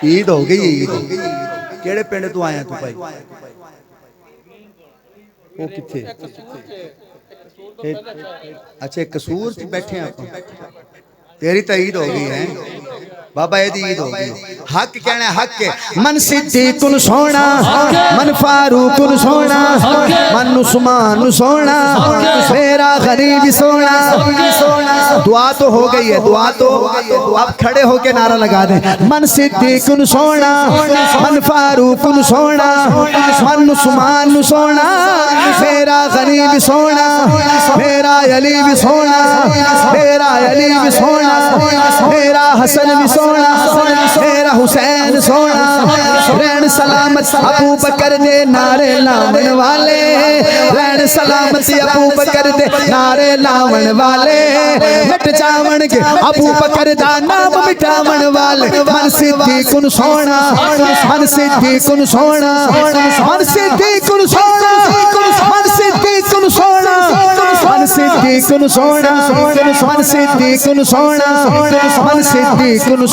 ईद हो गई, ईद केड़े पिंड तू आया तू भाई? वो किथे? अच्छा कसूर च बैठे आप, तेरी तो ईद हो गई है बाबा, एदी ईद हो गई। हक कहना हक है। मन सिद्दीक कुल सोना, मन फारूक कुल सोना, मन उस्मान सोना, मेरा गरीब सोना। दुआ तो हो गई है, दुआ तो आप खड़े होके नारा लगा दे। मन सिद्दीक कुल सोना, मन फारूक कुल सोना, मन उस्मान सोना, मेरा गरीब सोना, मेरा अली भी सोना, मेरा अली भी सोना, मेरा हसन भी सोना, मेरा हुसैन सोना। रैन सलामत अबू बकर दे नारे लावन वाले, रैन सलामत अबू बकर दे नारे लावन वाले, मिट जावन के अबू बकर दा नाम मिटावन वाले। मन सिद्दीक कुन सोना, मन सिद्दीक कुन सोना, मन सिद्दीक कुन सोना, मन सिद्दीक कुन सोना, मन सिद्दीक कुन सोना, मन सिद्दीक कुन सोना, मन सिद्दीक कुन